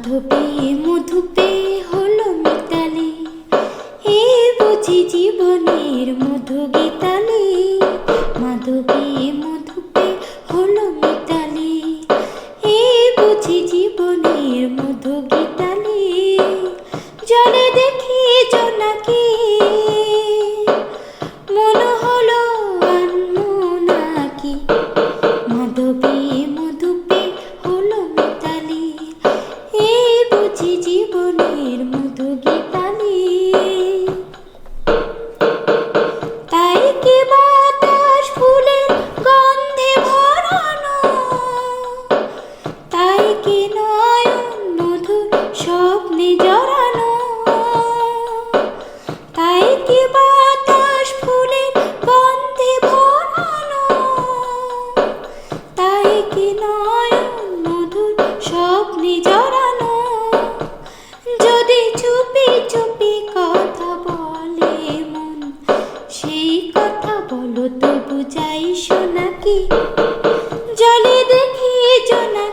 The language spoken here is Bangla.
মাধবী মধুপে হলো মিতালি, এ বুঝি জীবনের মধু গীতালি। মাধবী মধুপে হলো মিতালি, এ বুঝি জীবনের মধু গীতালি। জলে দেখি জোনাকি, মনে হলো আনমোনাকি। মাধবী মধুপে হলো মিতালি, এ বুঝি জীবনের মধু গীতালি। তাই কি বাতাস ফুলের গন্ধে ভরানো, তাই কি নয়ন মধুর স্বপ্নে জড়ানো। তাই কি বাতাস ফুলের গন্ধে ভরানো, তাই কি নয়ন মধুর স্বপ্নে জড়ানো। যদি চুপি চুপি কথা বলে মন, সেই কথা বলো তো বুঝাই শোনাকি। জলে দেখি জোনাকি,